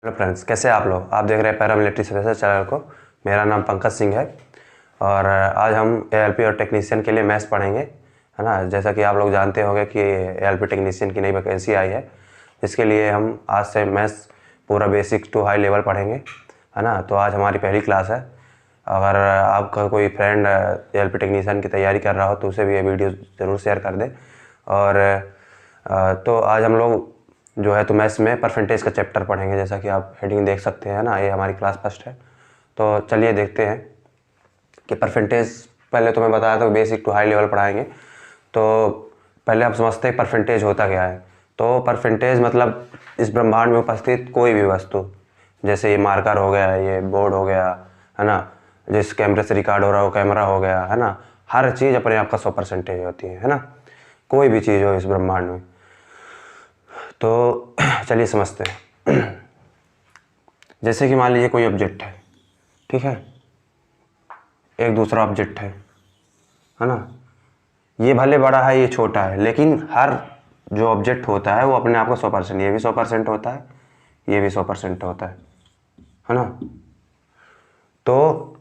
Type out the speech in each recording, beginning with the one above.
Hello friends, कैसे हैं आप लोग। आप देख रहे हैं पैरामिलिट्री सर्विसेज चैनल को। मेरा नाम पंकज सिंह है और आज हम एएलपी और टेक्नीशियन के लिए मैथ्स पढ़ेंगे, है ना। जैसा कि आप लोग जानते होंगे कि एएलपी टेक्नीशियन की नई वैकेंसी आई है, जिसके लिए हम आज से मैथ्स पूरा बेसिक टू हाई लेवल पढ़ेंगे, है ना। तो आज हमारी पहली क्लास है। अगर आपका कोई फ्रेंड एएलपी टेक्नीशियन की तैयारी कर रहा हो तो उसे भी ये वीडियो ज़रूर शेयर कर दें। और तो आज हम लोग जो है तो मैथ्स में परसेंटेज का चैप्टर पढ़ेंगे, जैसा कि आप हेडिंग देख सकते हैं ना। ये हमारी क्लास फर्स्ट है। तो चलिए देखते हैं कि परसेंटेज। पहले तो मैं बताया था बेसिक टू हाई लेवल पढ़ाएंगे। तो पहले आप समझते हैं परसेंटेज होता क्या है। तो परसेंटेज मतलब इस ब्रह्मांड में उपस्थित कोई भी वस्तु, जैसे ये मार्कर हो गया, ये बोर्ड हो गया, है ना, जिस कैमरे से रिकॉर्ड हो रहा हो कैमरा हो गया, है ना। हर चीज़ अपने आप का 100% होती है ना। कोई भी चीज़ हो इस ब्रह्मांड में। तो चलिए समझते हैं। जैसे कि मान लीजिए कोई ऑब्जेक्ट है, ठीक है, एक दूसरा ऑब्जेक्ट है ना। ये भले बड़ा है, ये छोटा है, लेकिन हर जो ऑब्जेक्ट होता है वो अपने आप को 100%, ये भी 100% होता है, ये भी 100% होता है ना। तो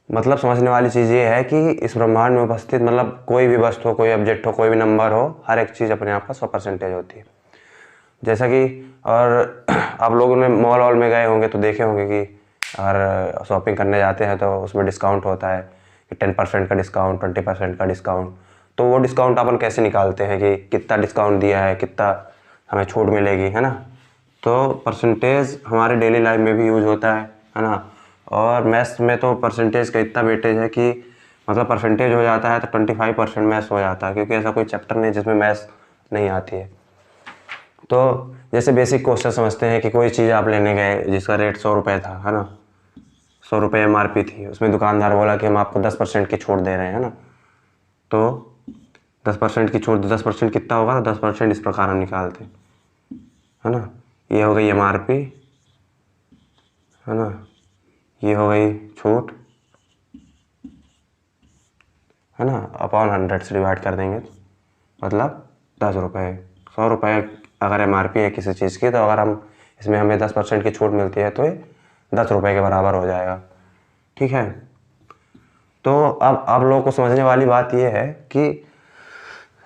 मतलब समझने वाली चीज़ ये है कि इस ब्रह्मांड में उपस्थित मतलब कोई भी वस्तु हो, कोई ऑब्जेक्ट हो, कोई भी नंबर हो, हर एक चीज़ अपने आप का 100% होती है। जैसा कि और आप लोगों ने मॉल वॉल में गए होंगे तो देखे होंगे कि अगर शॉपिंग करने जाते हैं तो उसमें डिस्काउंट होता है कि 10% का डिस्काउंट, 20% का डिस्काउंट। तो वो डिस्काउंट अपन कैसे निकालते हैं कि कितना डिस्काउंट दिया है, कितना हमें छूट मिलेगी, है ना। तो परसेंटेज हमारे डेली लाइफ में भी यूज होता है ना। और मैथ्स में तो परसेंटेज का इतना वेटेज है कि मतलब परसेंटेज हो जाता है तो 25% मैथ्स हो जाता है, क्योंकि ऐसा कोई चैप्टर नहीं जिसमें मैथ्स नहीं आती है। तो जैसे बेसिक क्वेश्चन समझते हैं कि कोई चीज़ आप लेने गए जिसका रेट 100 रुपये था, है ना। 100 रुपये MRP थी। उसमें दुकानदार बोला कि हम आपको 10% की छूट दे रहे हैं, है ना। तो 10% की छूट, 10% कितना होगा, 10% इस प्रकार हम निकालते हैं, है ना। ये हो गई MRP, है ना, ये हो गई छूट, है ना, अपॉन 100 से डिवाइड कर देंगे मतलब 10 रुपये। 100 रुपये अगर MRP है किसी चीज़ की, तो अगर हम इसमें हमें 10% की छूट मिलती है तो ये 10 रुपये के बराबर हो जाएगा, ठीक है। तो अब आप लोगों को समझने वाली बात यह है कि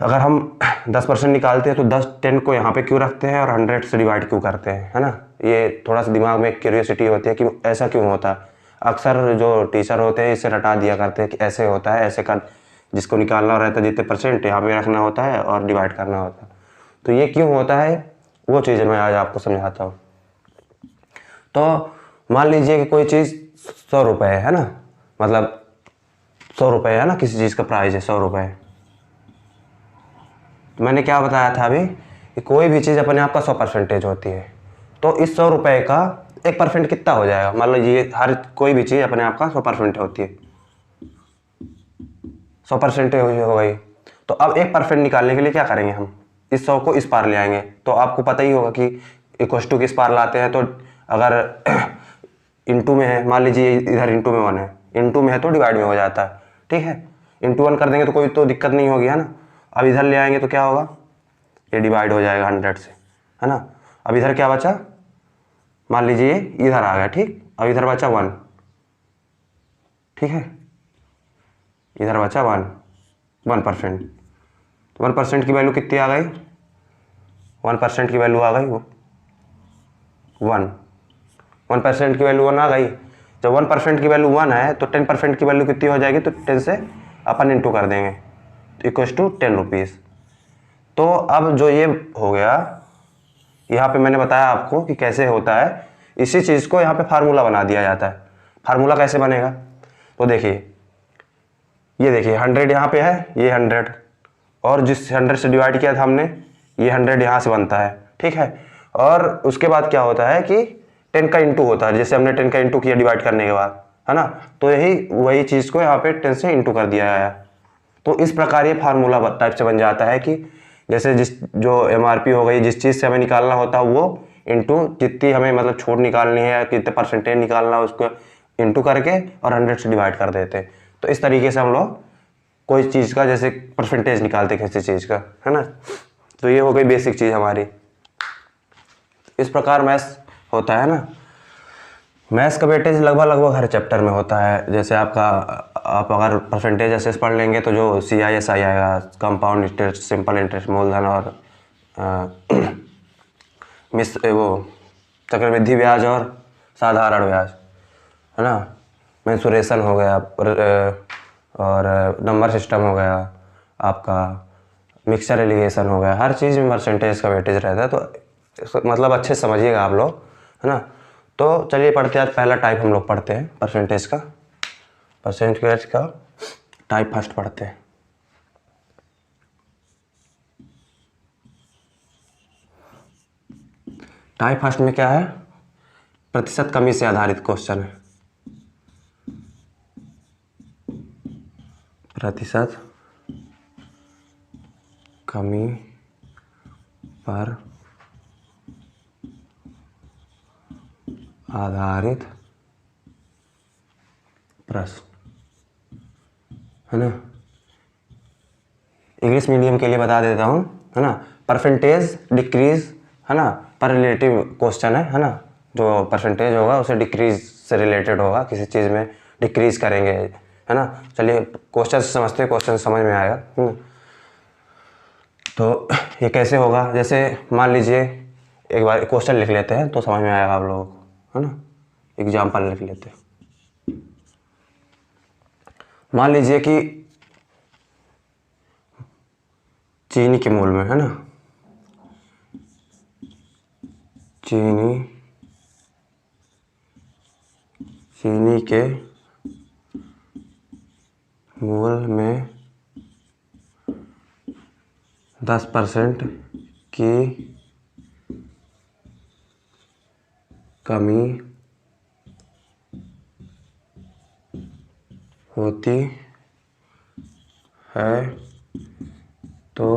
अगर हम 10% निकालते हैं तो 10 को यहाँ पे क्यों रखते हैं और 100 से डिवाइड क्यों करते हैं, है ना। ये थोड़ा सा दिमाग में क्यूरियोसिटी होती है कि ऐसा क्यों होता है। अक्सर जो टीचर होते हैं इससे रटा दिया करते हैं कि ऐसे होता है, ऐसे कर, जिसको निकालना रहता है जितने % यहाँ पे रखना होता है और डिवाइड करना होता है। तो ये क्यों होता है वो चीज़ मैं आज आपको समझाता हूँ। तो मान लीजिए कि कोई चीज़ 100 रुपये है ना, मतलब 100 रुपये है ना, किसी चीज़ का प्राइस है 100 रुपये। तो मैंने क्या बताया था अभी कि कोई भी चीज़ अपने आप का 100% होती है। तो इस 100 रुपये का 1% कितना हो जाएगा। मान लीजिए हर कोई भी चीज़ अपने आप का 100% होती है, 100% हो गई। तो अब 1% निकालने के लिए क्या करेंगे, हम इस 100 को इस पार ले आएंगे। तो आपको पता ही होगा कि इक्वस टू किस पार लाते हैं। तो अगर इंटू में है, मान लीजिए इधर इंटू में 1 है, इंटू में है तो डिवाइड में हो जाता है, ठीक है। इंटू 1 कर देंगे तो कोई तो दिक्कत नहीं होगी, है ना। अब इधर ले आएंगे तो क्या होगा, ये डिवाइड हो जाएगा 100 से, है ना। अब इधर क्या बचा, मान लीजिए इधर आ गया, ठीक। अब इधर बचा 1, ठीक है, इधर बचा 1%। तो 1% की वैल्यू कितनी आ गई, 1% की वैल्यू आ गई 1। 1% की वैल्यू 1 आ गई। जब 1% की वैल्यू 1 है तो 10% की वैल्यू कितनी हो जाएगी, तो 10 से अपन इंटू कर देंगे तो इक्वस टू 10 रुपीज़। तो अब जो ये हो गया, यहाँ पे मैंने बताया आपको कि कैसे होता है। इसी चीज़ को यहाँ पे फार्मूला बना दिया जाता है। फार्मूला कैसे बनेगा, तो देखिए, ये देखिए 100 यहाँ पे है, ये 100, और जिस 100 से डिवाइड किया था हमने, ये 100 यहाँ से बनता है, ठीक है। और उसके बाद क्या होता है कि 10 का इंटू होता है, जैसे हमने 10 का इंटू किया डिवाइड करने के बाद, है ना। तो यही वही चीज़ को यहाँ पे 10 से इंटू कर दिया गया। तो इस प्रकार ये फार्मूला टाइप से बन जाता है कि जैसे जो MRP हो गई, जिस चीज़ से हमें निकालना होता है वो इंटू जितनी हमें मतलब छूट निकालनी है या कितने % निकालना है उसको इंटू करके और 100 से डिवाइड कर देते हैं। तो इस तरीके से हम लोग कोई चीज़ का जैसे % निकालते किसी चीज़ का, है ना। तो ये हो गई बेसिक चीज़ हमारी। इस प्रकार मैथ्स होता है ना। मैथ्स का वेटेज लगभग हर चैप्टर में होता है। जैसे आपका आप अगर परसेंटेज एसेस पढ़ लेंगे तो जो CISI आएगा, कंपाउंड इंटरेस्ट, सिंपल इंटरेस्ट, मूलधन और वो चक्रवृद्धि ब्याज और साधारण ब्याज, है ना। मेंसुरेशन हो गया और नंबर सिस्टम हो गया, आपका मिक्सचर एलिगेशन हो गया, हर चीज़ में परसेंटेज का वेटेज रहता है। तो मतलब अच्छे समझिएगा आप लोग, है ना। तो चलिए पढ़ते हैं। आज पहला टाइप हम लोग पढ़ते हैं परसेंटेज का। परसेंटेज का टाइप फर्स्ट पढ़ते हैं। टाइप फर्स्ट में क्या है? प्रतिशत कमी से आधारित क्वेश्चन है। प्रतिशत कमी पर आधारित प्रश्न, है ना। इंग्लिश मीडियम के लिए बता देता हूँ, है ना। परसेंटेज डिक्रीज, है ना, पर रिलेटिव क्वेश्चन है ना। जो परसेंटेज होगा उसे डिक्रीज से रिलेटेड होगा, किसी चीज़ में डिक्रीज करेंगे, है ना। चलिए क्वेश्चन समझते हैं, क्वेश्चन समझ में आएगा, है ना। तो ये कैसे होगा? जैसे मान लीजिए एक बार क्वेश्चन लिख लेते हैं तो समझ में आएगा आप लोगों को, है ना। एग्जाम्पल लिख लेते हैं। मान लीजिए कि चीनी के मूल में, है ना, चीनी के मूल में 10% की कमी होती है तो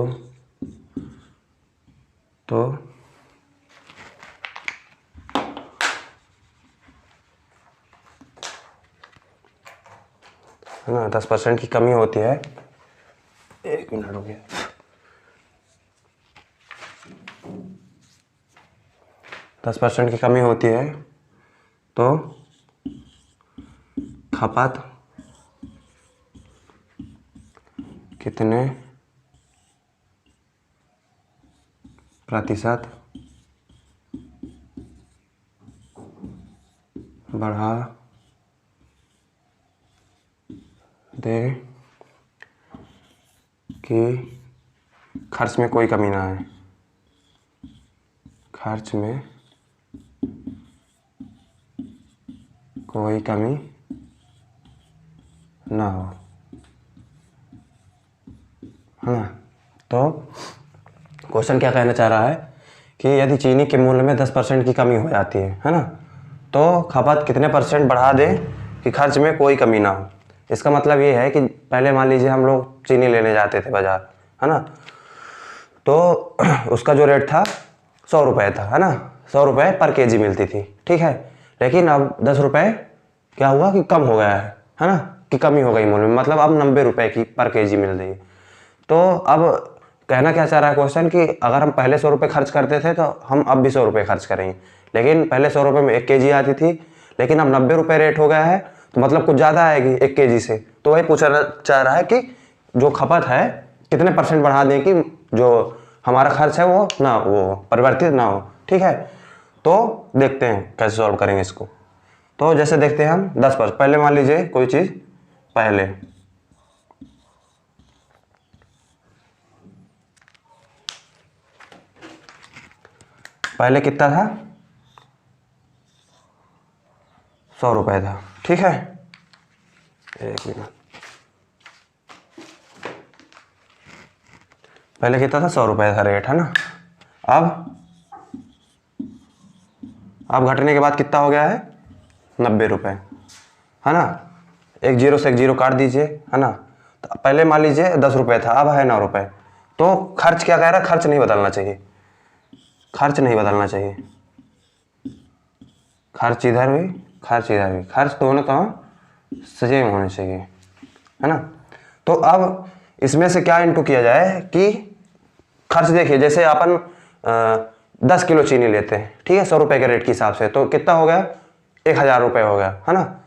है ना, 10% की कमी होती है। 1 मिनट हो गया। 10% की कमी होती है तो खपत कितने प्रतिशत बढ़ा दे कि खर्च में कोई कमी ना आए, खर्च में कोई कमी ना हो, है ना। तो क्वेश्चन क्या कहना चाह रहा है कि यदि चीनी के मूल्य में 10% की कमी हो जाती है ना, तो खपत कितने % बढ़ा दे कि खर्च में कोई कमी ना हो। इसका मतलब ये है कि पहले मान लीजिए हम लोग चीनी लेने जाते थे बाज़ार, है ना, तो उसका जो रेट था 100 रुपये था, है ना। 100 रुपये पर केजी मिलती थी, ठीक है। लेकिन अब 10 रुपये क्या हुआ कि कम हो गया है ना, कि कमी हो गई मूल्य में, मतलब अब 90 रुपये की पर केजी मिल रही है। तो अब कहना क्या चाह रहा है क्वेश्चन कि अगर हम पहले 100 रुपये खर्च करते थे तो हम अब भी 100 रुपये खर्च करेंगे। लेकिन पहले 100 रुपये में 1 केजी आती थी, लेकिन अब 90 रुपये रेट हो गया है, तो मतलब कुछ ज़्यादा आएगी 1 केजी से। तो वही पूछना चाह रहा है कि जो खपत है कितने % बढ़ा दें कि जो हमारा खर्च है वो ना वो परिवर्तित ना हो, ठीक है। तो देखते हैं कैसे सॉल्व करेंगे इसको। तो जैसे देखते हैं हम 10%, पहले मान लीजिए कोई चीज़ पहले कितना था? 100 रुपये था, ठीक है। 1 मिनट, पहले कितना था? 100 रुपये था रेट, है ना। अब घटने के बाद कितना हो गया है? 90 रुपये, है ना। एक जीरो से एक जीरो काट दीजिए, है ना। तो पहले मान लीजिए 10 रुपये था, अब है 9 रुपये। तो खर्च क्या कह रहा है? खर्च नहीं बदलना चाहिए, खर्च नहीं बदलना चाहिए। खर्च इधर भी, खर्च इधर भी, खर्च दोनों तो सेम होने चाहिए, है ना। तो अब इसमें से क्या इंटू किया जाए कि खर्च, देखिए जैसे अपन 10 किलो चीनी लेते हैं, ठीक है, 100 रुपये के रेट के हिसाब से, तो कितना हो गया, 1000 रुपये हो गया, है ना।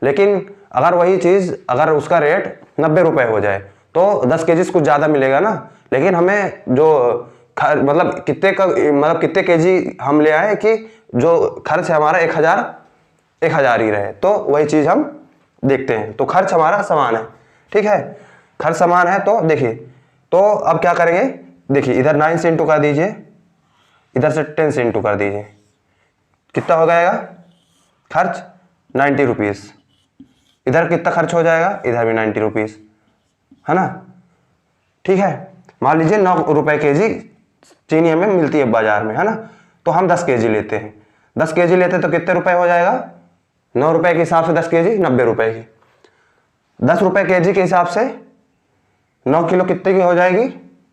लेकिन अगर वही चीज़ अगर उसका रेट 90 रुपये हो जाए तो 10 केजी कुछ ज़्यादा मिलेगा ना, लेकिन हमें जो मतलब कितने केजी हम ले आए कि जो खर्च है हमारा 1000 ही रहे, तो वही चीज़ हम देखते हैं। तो खर्च हमारा समान है, ठीक है, खर्च समान है। तो देखिए, तो अब क्या करेंगे, देखिए इधर 9 से इंटू कर दीजिए, इधर से 10 से इंटू कर दीजिए, कितना हो जाएगा खर्च, 90 रुपीज़। इधर कितना खर्च हो जाएगा, इधर भी 90 रुपीज़, है ना, ठीक है। मान लीजिए 9 रुपये केजी चीनी हमें मिलती है बाजार में, है ना, तो हम 10 केजी लेते हैं, 10 केजी लेते हैं तो कितने रुपए हो जाएगा, 9 रुपये के हिसाब से 10 केजी 90 रुपये की, 10 रुपये केजी के हिसाब से 9 किलो कितने की हो जाएगी,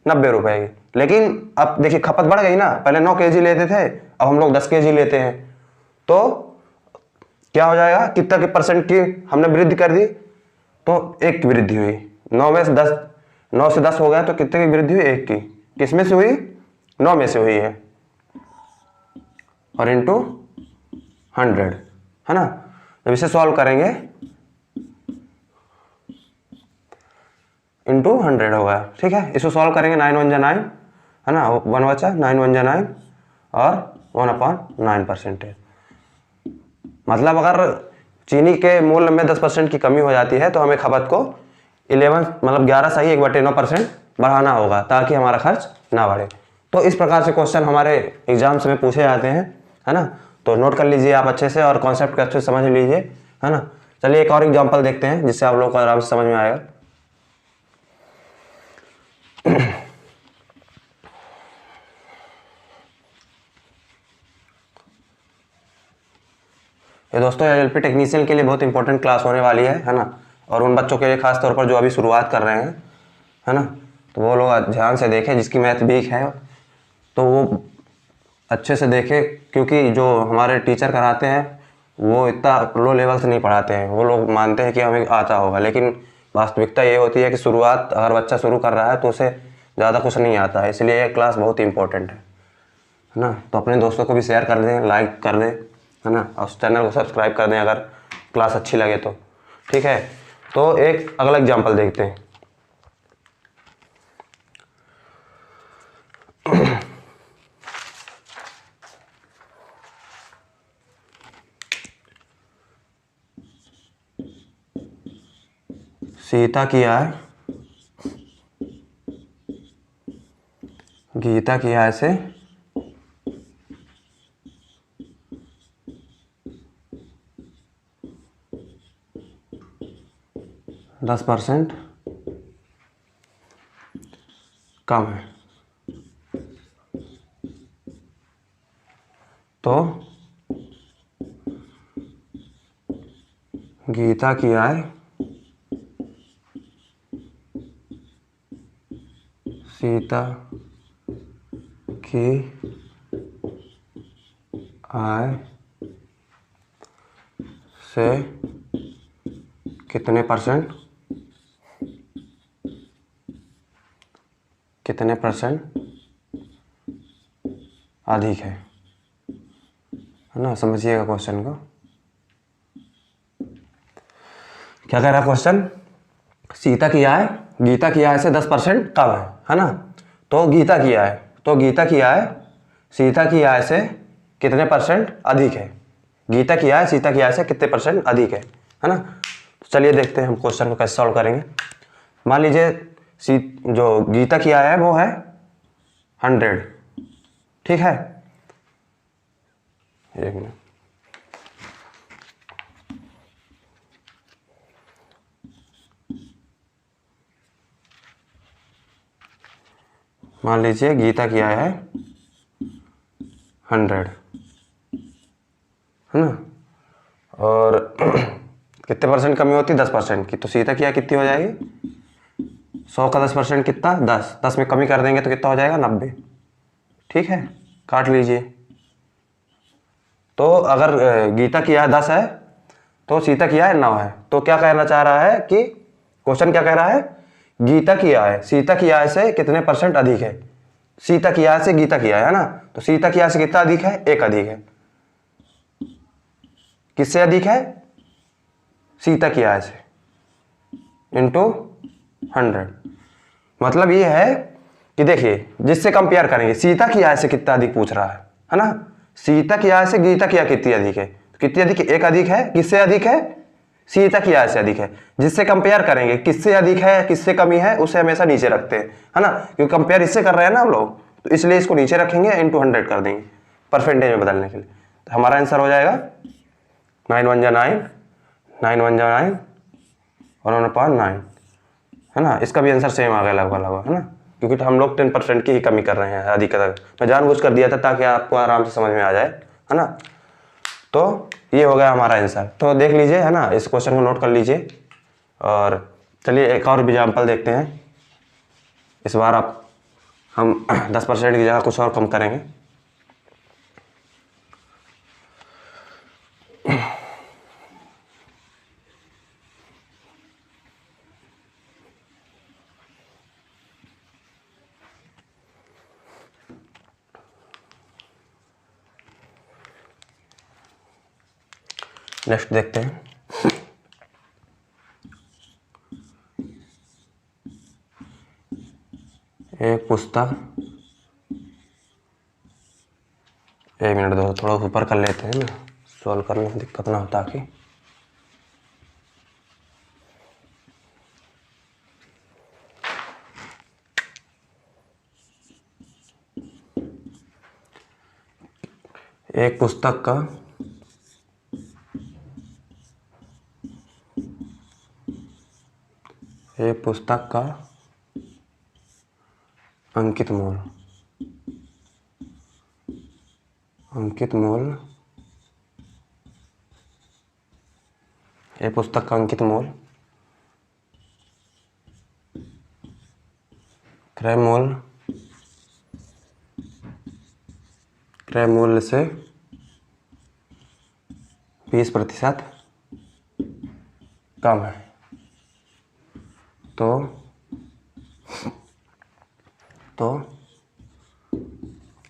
90 रुपये की। लेकिन अब देखिए खपत बढ़ गई ना, पहले 9 केजी लेते थे, अब हम लोग 10 केजी लेते हैं, तो क्या हो जाएगा, कितना के परसेंट की हमने वृद्धि कर दी, तो 1 की वृद्धि हुई, 9 से 10 हो गया, तो कितने की वृद्धि हुई, 1 की। किसमें से हुई, 9 में से हुई है, और इंटू 100, है ना। जब इसे सॉल्व करेंगे इंटू 100 होगा, ठीक है। इसको सॉल्व करेंगे, 9 1 जा 9, है ना, 1 बचा, 9 1 जा 9 और 1/9%। मतलब अगर चीनी के मूल्य में 10% की कमी हो जाती है तो हमें खपत को 11/9% बढ़ाना होगा, ताकि हमारा खर्च ना बढ़े। तो इस प्रकार से क्वेश्चन हमारे एग्जाम्स में पूछे जाते हैं, है ना। तो नोट कर लीजिए आप अच्छे से, और कॉन्सेप्ट को अच्छे से समझ लीजिए, है ना। चलिए एक और एग्जाम्पल देखते हैं, जिससे आप लोगों को आराम से समझ में आएगा। ये दोस्तों एलएलपी टेक्नीशियन के लिए बहुत इंपॉर्टेंट क्लास होने वाली है ना, और उन बच्चों के लिए खास तौर पर जो अभी शुरुआत कर रहे हैं, है ना, तो वो लोग ध्यान से देखें, जिसकी मैथ वीक है तो वो अच्छे से देखें, क्योंकि जो हमारे टीचर कराते हैं वो इतना लो लेवल से नहीं पढ़ाते हैं। वो लोग मानते हैं कि हमें आता होगा, लेकिन वास्तविकता ये होती है कि शुरुआत अगर बच्चा शुरू कर रहा है तो उसे ज़्यादा कुछ नहीं आता है, इसलिए ये क्लास बहुत ही इंपॉर्टेंट है ना। तो अपने दोस्तों को भी शेयर कर दें, लाइक कर दें, है ना, और उस चैनल को सब्सक्राइब कर दें अगर क्लास अच्छी लगे तो, ठीक है। तो एक अगला एग्जाम्पल देखते हैं। सीता की आय गीता की आय से 10% कम है, तो गीता की आय सीता की आय से कितने परसेंट अधिक है ना। समझिएगा क्वेश्चन को, क्या कह रहा है क्वेश्चन, सीता की आय गीता की आय से 10% कम है ना। तो गीता की आय सीता की आय से कितने परसेंट अधिक है, गीता की आय सीता की आय से कितने परसेंट अधिक है ना। तो चलिए देखते हैं हम क्वेश्चन को कैसे सॉल्व करेंगे। मान लीजिए जो गीता की आय है वो है 100, ठीक है। एक मिनट, मान लीजिए गीता की आय है 100, है ना, और कितने परसेंट कमी होती है, 10% की। तो सीता की आय कितनी हो जाएगी, 100 का 10% कितना, 10 में कमी कर देंगे तो कितना हो जाएगा, 90, ठीक है, काट लीजिए। तो अगर गीता की आय 10 है तो सीता की आय 9 है। तो क्या कहना चाह रहा है कि क्वेश्चन क्या कह रहा है, गीता की आय सीता की आय से कितने परसेंट अधिक है। सी तक या से गी तक या है ना, तो सी तक या से कितना अधिक है, 1 अधिक है। किससे अधिक है, सी तक या से इंटू 100। मतलब ये है कि देखिए जिससे कंपेयर करेंगे, सी तक या से कितना अधिक पूछ रहा है ना, सी तक या से गी तक या कितनी अधिक है, कितनी अधिक है, 1 अधिक है। किससे अधिक है, सी तक या से अधिक है। जिससे कंपेयर करेंगे किससे अधिक है किससे कमी है, उसे हमेशा नीचे रखते हैं, है ना, क्योंकि कंपेयर इससे कर रहे हैं ना हम लोग, तो इसलिए इसको नीचे रखेंगे, इंटू 100 कर देंगे परसेंटेज में बदलने के लिए। तो हमारा आंसर हो जाएगा 9 1 जा 9, 9 1 जा 9 और 1/9, है ना। इसका भी आंसर सेम आ गया लगभग लगभग, है ना, क्योंकि हम लोग 10% की ही कमी कर रहे हैं अधिकतर। मैं जानबूझ कर दिया था ताकि आपको आराम से समझ में आ जाए, है ना। तो ये हो गया हमारा आंसर। तो देख लीजिए, है ना, इस क्वेश्चन को नोट कर लीजिए। और चलिए एक और एग्जाम्पल देखते हैं। इस बार हम 10% की जगह कुछ और कम करेंगे। नेक्स्ट देखते हैं। एक पुस्तक, 1 मिनट दो, थोड़ा ऊपर कर लेते हैं ना, सॉल्व करने में दिक्कत ना होता कि। एक पुस्तक का अंकित मूल्य, एक पुस्तक का अंकित मूल्य क्रय मूल्य से 20% कम है। तो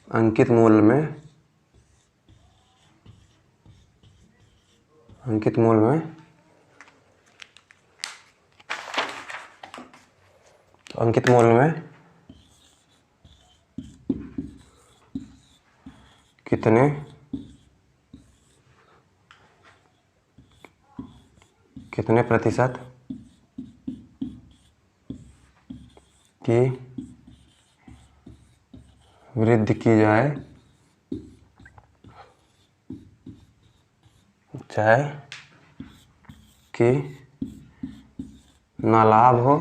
अंकित मूल्य में कितने प्रतिशत की वृद्धि की जाए, चाहे कि ना लाभ हो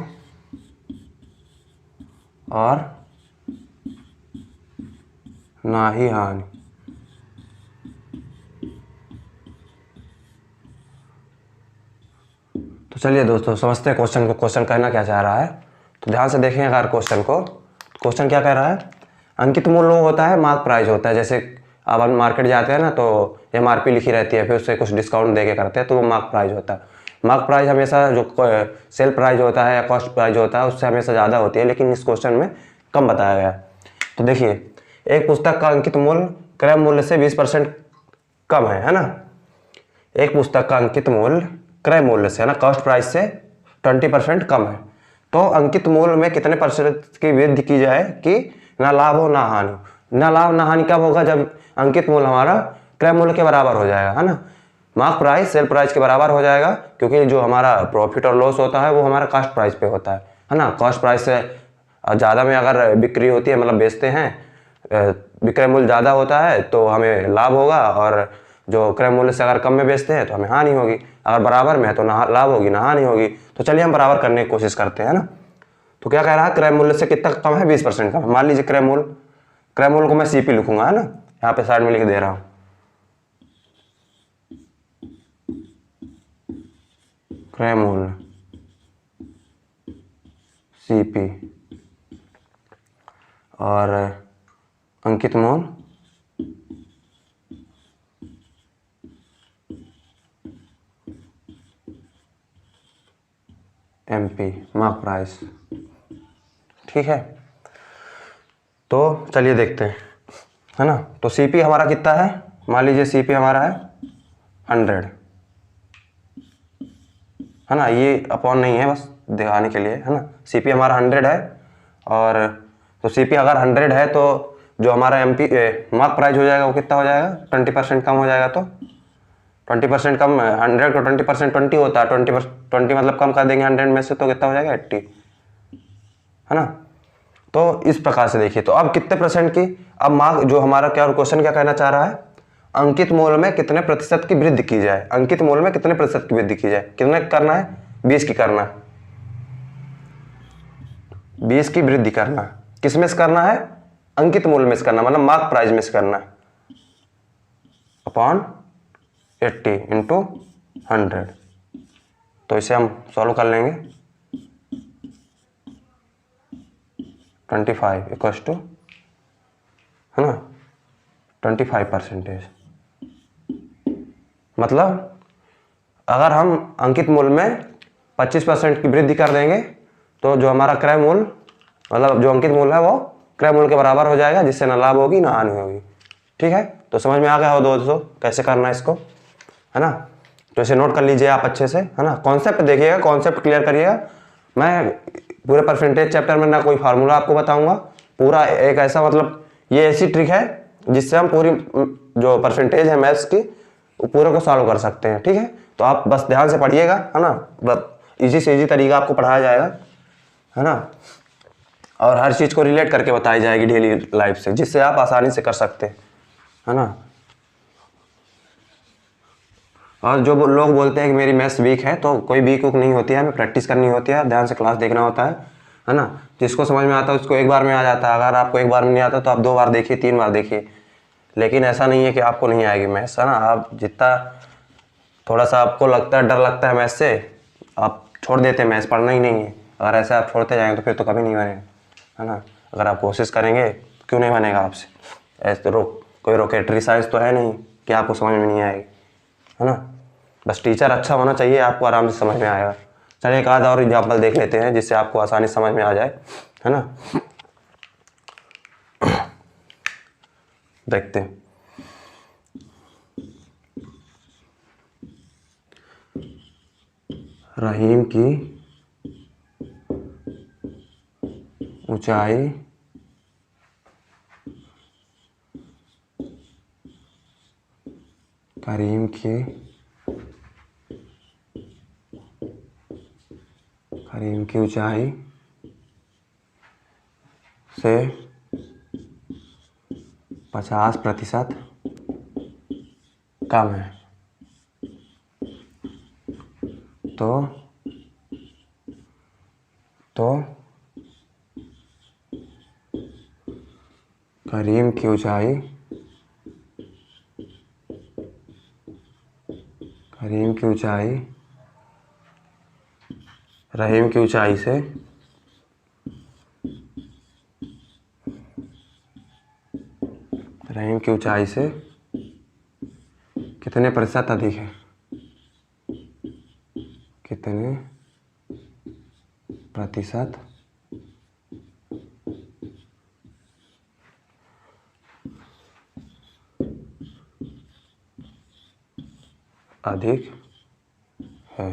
और ना ही हानि। तो चलिए दोस्तों समझते हैं क्वेश्चन को, क्वेश्चन कहना क्या चाह रहा है। तो ध्यान से देखें अगर क्वेश्चन को, क्वेश्चन क्या कह रहा है, अंकित मूल्य होता है, मार्क प्राइस होता है। जैसे अब हम मार्केट जाते हैं ना, तो MRP लिखी रहती है, फिर उससे कुछ डिस्काउंट दे के करते हैं, तो वो मार्क प्राइस होता है। मार्क प्राइस हमेशा जो सेल प्राइस होता है या कॉस्ट प्राइस होता है उससे हमेशा ज़्यादा होती है, लेकिन इस क्वेश्चन में कम बताया गया है। तो देखिए, एक पुस्तक का अंकित मूल्य क्रय मूल्य से 20% कम है ना। एक पुस्तक का अंकित मूल्य क्रय मूल्य से, है ना, कॉस्ट प्राइस से 20% कम है। तो अंकित मूल्य में कितने % की वृद्धि की जाए कि ना लाभ हो ना हानि। ना लाभ ना हानि कब होगा, जब अंकित मूल्य हमारा क्रय मूल्य के बराबर हो जाएगा, है ना। मार्क प्राइस सेल प्राइस के बराबर हो जाएगा, क्योंकि जो हमारा प्रॉफिट और लॉस होता है वो हमारा कॉस्ट प्राइस पे होता है ना। कॉस्ट प्राइस से ज़्यादा में अगर बिक्री होती है, मतलब बेचते हैं, विक्रय मूल्य ज़्यादा होता है तो हमें लाभ होगा, और जो क्रय मूल्य से अगर कम में बेचते हैं तो हमें हानि होगी। अगर बराबर में है तो ना लाभ होगी ना हानि होगी। तो चलिए हम बराबर करने की कोशिश करते हैं ना। तो क्या कह रहा है, क्रय मूल्य से कितना कम है, 20% कम। मान लीजिए क्रय मूल्य को मैं CP लिखूंगा, है ना, यहाँ पे साइड में लिख दे रहा हूँ। क्रय मूल्य CP और अंकित मूल्य MP, मार्क प्राइस। ठीक है। तो चलिए देखते हैं, है ना। तो CP हमारा कितना है, मान लीजिए CP हमारा है 100, है ना। ये अपॉन नहीं है, बस दिखाने के लिए, है ना। CP हमारा 100 है, और तो CP अगर 100 है तो जो हमारा मार्क प्राइस हो जाएगा वो कितना हो जाएगा, 20% कम हो जाएगा। तो 20% कम, 100 को 20% 20 होता है, 20 मतलब कम कर देंगे 100 में से, तो कितना हो जाएगा 80, है ना। तो इस प्रकार से देखिए, तो अब कितने परसेंट की, अब मार्क जो हमारा क्या क्वेश्चन क्या कहना चाह रहा है, अंकित मूल्य में कितने प्रतिशत की वृद्धि की जाए, अंकित मूल्य में कितने प्रतिशत की वृद्धि की जाए, कितने करना है, 20 की करना है, 20 की वृद्धि करना, किस में से करना है, अंकित मूल्य में से करना, मतलब मार्क प्राइस में से करना, अपॉन 80 इंटू 100। तो इसे हम सॉल्व कर लेंगे, 25 इक्वल्स टू, है ना, 25%। मतलब अगर हम अंकित मूल्य में 25% की वृद्धि कर देंगे तो जो हमारा क्रय मूल्य, मतलब जो अंकित मूल्य है वो क्रय मूल्य के बराबर हो जाएगा, जिससे ना लाभ होगी ना हानि होगी। ठीक है, तो समझ में आ गया हो दोस्तों कैसे करना है इसको, है ना। तो इसे नोट कर लीजिए आप अच्छे से, है ना। कॉन्सेप्ट देखिएगा, कॉन्सेप्ट क्लियर करिएगा। मैं पूरे परसेंटेज चैप्टर में ना कोई फार्मूला आपको बताऊंगा, पूरा एक ऐसा, मतलब ये ऐसी ट्रिक है जिससे हम पूरी जो परसेंटेज है मैथ्स की पूरे को सॉल्व कर सकते हैं। ठीक है, तो आप बस ध्यान से पढ़िएगा, है ना। बस इजी से इजी तरीका आपको पढ़ाया जाएगा, है ना, और हर चीज़ को रिलेट करके बताई जाएगी डेली लाइफ से, जिससे आप आसानी से कर सकते हैं, है ना। और जो लोग बोलते हैं कि मेरी मैथ्स वीक है, तो कोई वीक वूक नहीं होती है, हमें प्रैक्टिस करनी होती है, ध्यान से क्लास देखना होता है ना। जिसको समझ में आता है उसको एक बार में आ जाता है, अगर आपको एक बार में नहीं आता तो आप 2 बार देखिए, 3 बार देखिए, लेकिन ऐसा नहीं है कि आपको नहीं आएगी मैथ्स, है ना। आप जितना थोड़ा सा आपको लगता है, डर लगता है मैथ्स से, आप छोड़ देते हैं, मैथ्स पढ़ना ही नहीं है। अगर ऐसे आप छोड़ते जाएंगे तो फिर तो कभी नहीं बनेगा, है ना। अगर आप कोशिश करेंगे क्यों नहीं बनेगा आपसे, ऐसे तो कोई रॉकेटरी साइंस तो है नहीं कि आपको समझ में नहीं आएगी, है ना। बस टीचर अच्छा होना चाहिए, आपको आराम से समझ में आएगा। चलिए एक आध और एग्जाम्पल देख लेते हैं जिससे आपको आसानी से समझ में आ जाए, है ना। देखते हैं, रहीम की ऊंचाई करीम की ऊंचाई से 50% कम है, तो करीम की ऊंचाई रहीम की ऊंचाई से कितने प्रतिशत अधिक है, कितने प्रतिशत अधिक है।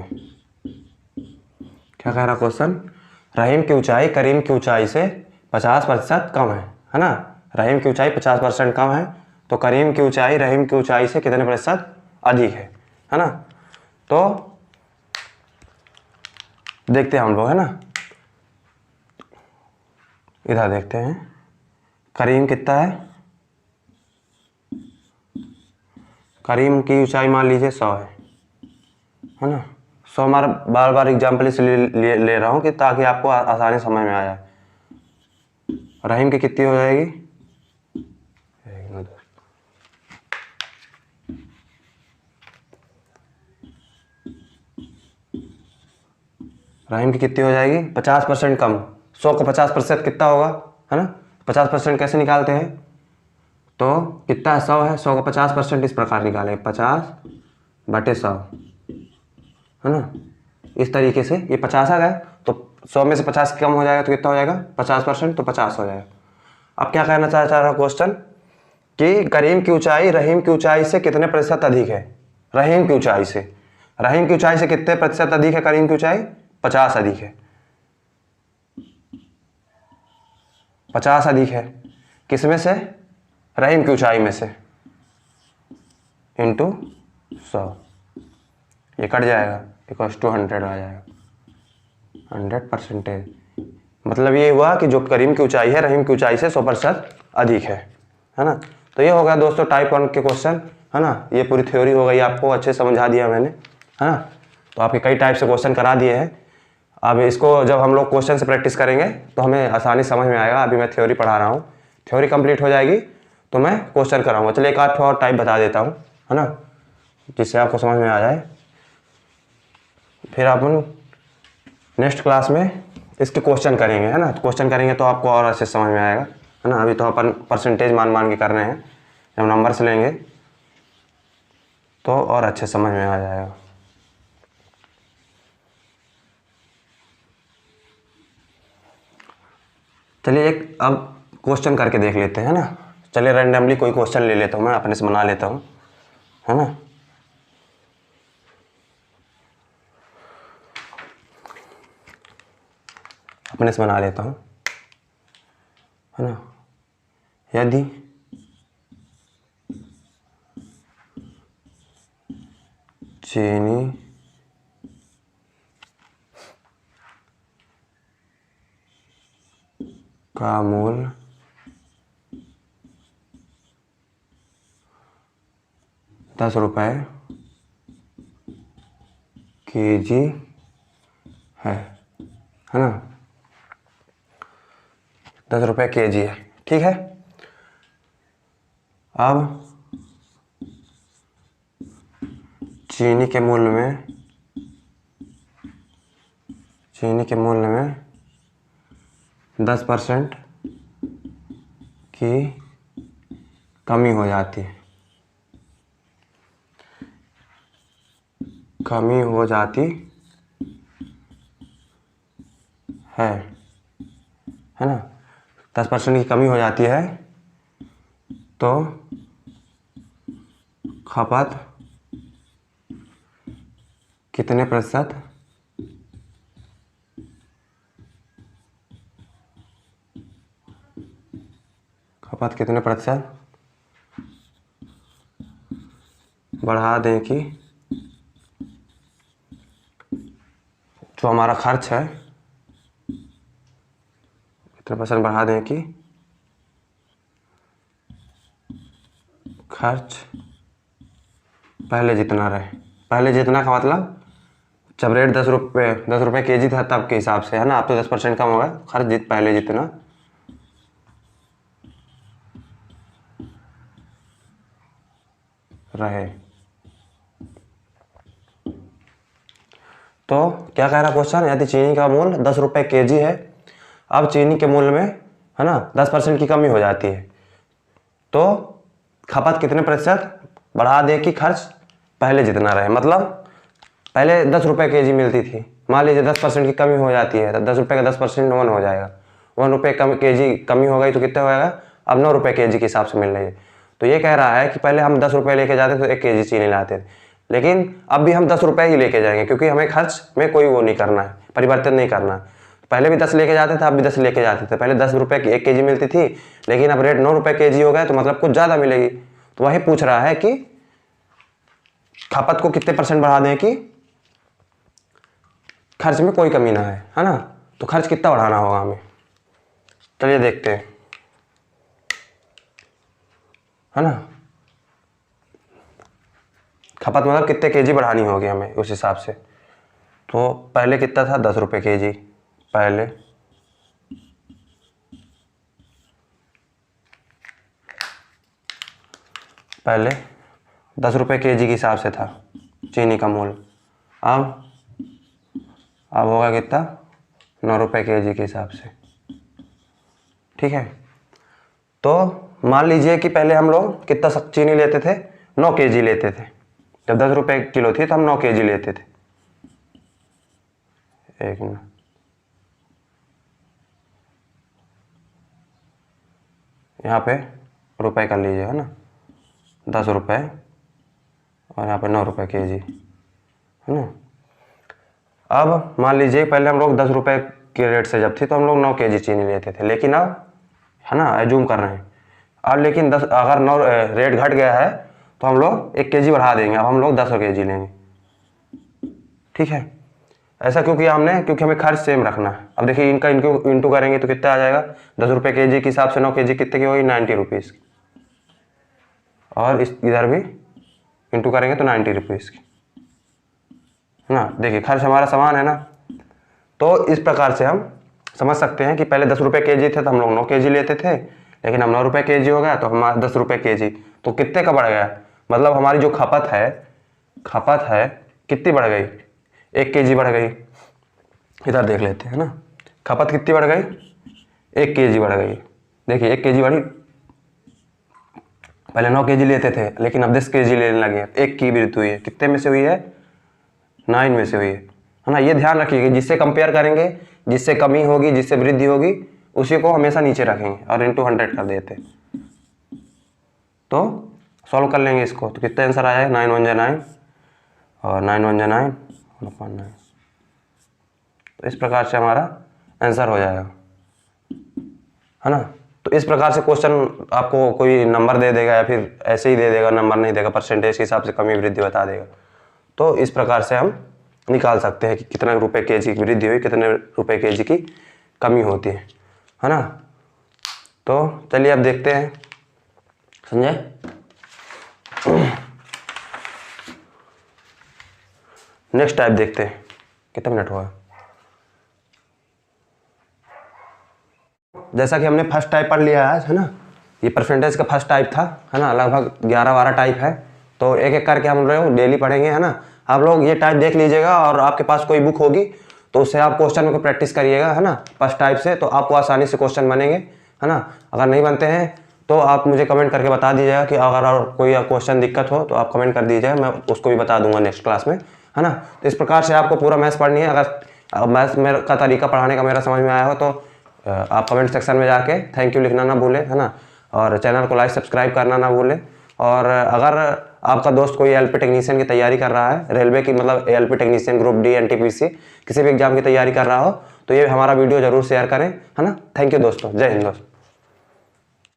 क्या कह रहा क्वेश्चन, रहीम की ऊंचाई करीम की ऊंचाई से 50% कम है ना। रहीम की ऊंचाई 50% कम है, तो करीम की ऊंचाई रहीम की ऊंचाई से कितने प्रतिशत अधिक है ना। तो देखते हैं हम लोग, है ना। इधर देखते हैं, करीम कितना है, करीम की ऊंचाई मान लीजिए 100 है ना। 100 हमारा बार बार एग्जाम्पल इसलिए ले रहा हूँ कि ताकि आपको आसानी समझ में आ जाए। रहीम की कितनी हो जाएगी, रहीम की कितनी हो जाएगी 50% कम। 100 का 50% कितना होगा, है ना। 50% कैसे निकालते हैं, तो कितना है, 100 है, 100 का 50% इस प्रकार निकालें, 50/100, है ना। इस तरीके से ये 50 आ गया, तो 100 में से 50 कम हो जाएगा तो कितना हो जाएगा 50%, तो 50 हो जाएगा। अब क्या कहना चाह रहा क्वेश्चन कि करीम की ऊंचाई रहीम की ऊंचाई से कितने प्रतिशत अधिक है। रहीम की ऊंचाई से कितने प्रतिशत अधिक है करीम की ऊंचाई? 50 अधिक है। 50 अधिक है किसमें से? रहीम की ऊंचाई में से, इंटू 100, ये कट जाएगा, इक्वल्स टू 100 आ जाएगा। 100%। मतलब ये हुआ कि जो करीम की ऊंचाई है रहीम की ऊंचाई से 100% अधिक है ना। तो ये हो गया दोस्तों टाइप 1 के क्वेश्चन, है ना। ये पूरी थ्योरी हो गई, आपको अच्छे समझा दिया मैंने, है ना। तो आपके कई टाइप से क्वेश्चन करा दिए हैं। अब इसको जब हम लोग क्वेश्चन से प्रैक्टिस करेंगे तो हमें आसानी समझ में आएगा। अभी मैं थ्योरी पढ़ा रहा हूँ, थ्योरी कंप्लीट हो जाएगी तो मैं क्वेश्चन कराऊंगा। चलिए एक आध और टाइप बता देता हूँ, है ना, जिससे आपको समझ में आ जाए। फिर अपन नेक्स्ट क्लास में इसके क्वेश्चन करेंगे, है ना। क्वेश्चन करेंगे तो आपको और अच्छे समझ में आएगा, है ना। अभी तो अपन परसेंटेज मान के कर रहे हैं, जब नंबर्स लेंगे तो और अच्छे समझ में आ जाएगा। चलिए एक अब क्वेश्चन करके देख लेते हैं ना। चलिए रैंडमली कोई क्वेश्चन ले लेता हूँ, मैं अपने से बना लेता हूँ, है ना। अपने से बना लेता हूँ, है ना। यदि चीनी का मूल्य 10 रुपये केजी है ना। 10 रुपये केजी है, ठीक है। अब चीनी के मूल्य में 10% की कमी हो जाती है, है ना। 10% की कमी हो जाती है तो खपत कितने प्रतिशत बढ़ा दें कि जो हमारा खर्च है कितने % बढ़ा दें कि खर्च पहले जितना रहे। पहले जितना का मतलब जब रेट 10 रुपये केजी था तब के हिसाब से, है ना। अब तो 10% कम होगा, खर्च पहले जितना रहे। तो क्या कह रहा क्वेश्चन, यदि चीनी का मूल्य 10 रुपये केजी है, अब चीनी के मूल्य में, है ना, 10% की कमी हो जाती है तो खपत कितने प्रतिशत बढ़ा दे कि खर्च पहले जितना रहे। मतलब पहले 10 रुपये केजी मिलती थी, मान लीजिए 10% की कमी हो जाती है तो 10 रुपये का 10% 1 हो जाएगा। 1 रुपये केजी कमी हो गई तो कितना हो जाएगा, अब 9 रुपये केजी के हिसाब से मिल रही है। तो ये कह रहा है कि पहले हम 10 रुपये लेके जाते तो 1 केजी चीनी लाते थे, लेकिन अब भी हम 10 रुपये ही लेके जाएंगे क्योंकि हमें खर्च में कोई वो नहीं करना है, परिवर्तन नहीं करना है। पहले भी 10 लेके जाते थे, अब भी 10 लेके जाते थे। पहले 10 रुपये की 1 केजी मिलती थी, लेकिन अब रेट 9 रुपये केजी हो गया तो मतलब कुछ ज़्यादा मिलेगी। तो वही पूछ रहा है कि खपत को कितने % बढ़ा दें कि खर्च में कोई कमी ना है ना। तो खर्च कितना बढ़ाना होगा हमें, चलिए देखते हैं, है ना। खपत मतलब कितने केजी बढ़ानी होगी हमें उस हिसाब से। तो पहले कितना था, 10 रुपये केजी। पहले 10 रुपये केजी के हिसाब से था चीनी का मूल्य। अब होगा कितना, 9 रुपये केजी के हिसाब से, ठीक है। तो मान लीजिए कि पहले हम लोग कितना चीनी लेते थे, 9 केजी लेते थे। जब 10 रुपये किलो थी तो हम 9 केजी लेते थे। एक मिनट, यहाँ पे रुपए कर लीजिए, है ना, 10 रुपये, और यहाँ पे 9 रुपये केजी, है ना। अब मान लीजिए पहले हम लोग 10 रुपये के रेट से जब थी तो हम लोग 9 केजी चीनी लेते थे, लेकिन अब, है ना, एज्यूम कर रहे हैं अब, लेकिन 10 अगर 9 रेट घट गया है तो हम लोग 1 केजी बढ़ा देंगे, अब हम लोग 10 केजी लेंगे, ठीक है। ऐसा क्यों किया हमने? क्योंकि हमें खर्च सेम रखना है। अब देखिए इनका इंटू करेंगे तो कितना आ जाएगा, 10 रुपये केजी के हिसाब से 9 केजी कितने की होगी, 90 रुपीज़ की, और इस इधर भी इंटू करेंगे तो 90 रुपीज़ की, है ना। देखिए खर्च हमारा समान है ना। तो इस प्रकार से हम समझ सकते हैं कि पहले 10 रुपये केजी थे तो हम लोग 9 केजी लेते थे, लेकिन अब 9 रुपये केजी हो गया तो हमारा 10 रुपये केजी, तो कितने का बढ़ गया, मतलब हमारी जो खपत है कितनी बढ़ गई, 1 केजी बढ़ गई। इधर देख लेते हैं ना, खपत कितनी बढ़ गई, 1 केजी बढ़ गई। देखिए 1 केजी बढ़ी, पहले 9 केजी लेते थे लेकिन अब 10 केजी लेने लगे, 1 की वृद्धि हुई है, कितने में से हुई है, 9 में से हुई है ना। ये ध्यान रखिएगा, जिससे कंपेयर करेंगे, जिससे कमी होगी, जिससे वृद्धि होगी, उसी को हमेशा नीचे रखेंगे और इंटू 100 कर देते। तो सॉल्व कर लेंगे इसको, तो कितना आंसर आया है, 9 1 जा 9 और 9 1 जा 9 और 9। तो इस प्रकार से हमारा आंसर हो जाएगा, है ना। तो इस प्रकार से क्वेश्चन आपको कोई नंबर दे देगा या फिर ऐसे ही दे देगा, नंबर नहीं देगा, परसेंटेज के हिसाब से कमी वृद्धि बता देगा। तो इस प्रकार से हम निकाल सकते हैं कि कितने रुपए केजी की वृद्धि हुई, कितने रुपए केजी की कमी होती है ना। तो चलिए अब देखते हैं, समझे। नेक्स्ट टाइप देखते हैं, कितने मिनट हुआ। जैसा कि हमने फर्स्ट टाइप पढ़ लिया आज, है ना, ये परसेंटेज का फर्स्ट टाइप था, है ना। लगभग 11-12 टाइप है, तो एक एक करके हम लोग डेली पढ़ेंगे, है ना। आप लोग ये टाइप देख लीजिएगा और आपके पास कोई बुक होगी तो उससे आप क्वेश्चन को प्रैक्टिस करिएगा, है ना, फर्स्ट टाइप से, तो आपको आसानी से क्वेश्चन बनेंगे, है ना। अगर नहीं बनते हैं तो आप मुझे कमेंट करके बता दीजिएगा कि अगर और कोई क्वेश्चन दिक्कत हो तो आप कमेंट कर दीजिएगा, मैं उसको भी बता दूंगा नेक्स्ट क्लास में, है ना। तो इस प्रकार से आपको पूरा मैथ्स पढ़नी है। अगर मैथ्स मेरा का तरीका पढ़ाने का मेरा समझ में आया हो तो आप कमेंट सेक्शन में जाके थैंक यू लिखना ना भूलें, है ना, और चैनल को लाइक सब्सक्राइब करना ना भूलें। और अगर आपका दोस्त कोई एलपी टेक्नीशियन की तैयारी कर रहा है, रेलवे की, मतलब LP technician group D NTPC किसी भी एग्जाम की तैयारी कर रहा हो, तो ये हमारा वीडियो जरूर शेयर करें, है ना। थैंक यू दोस्तों, जय हिंद दोस्तों।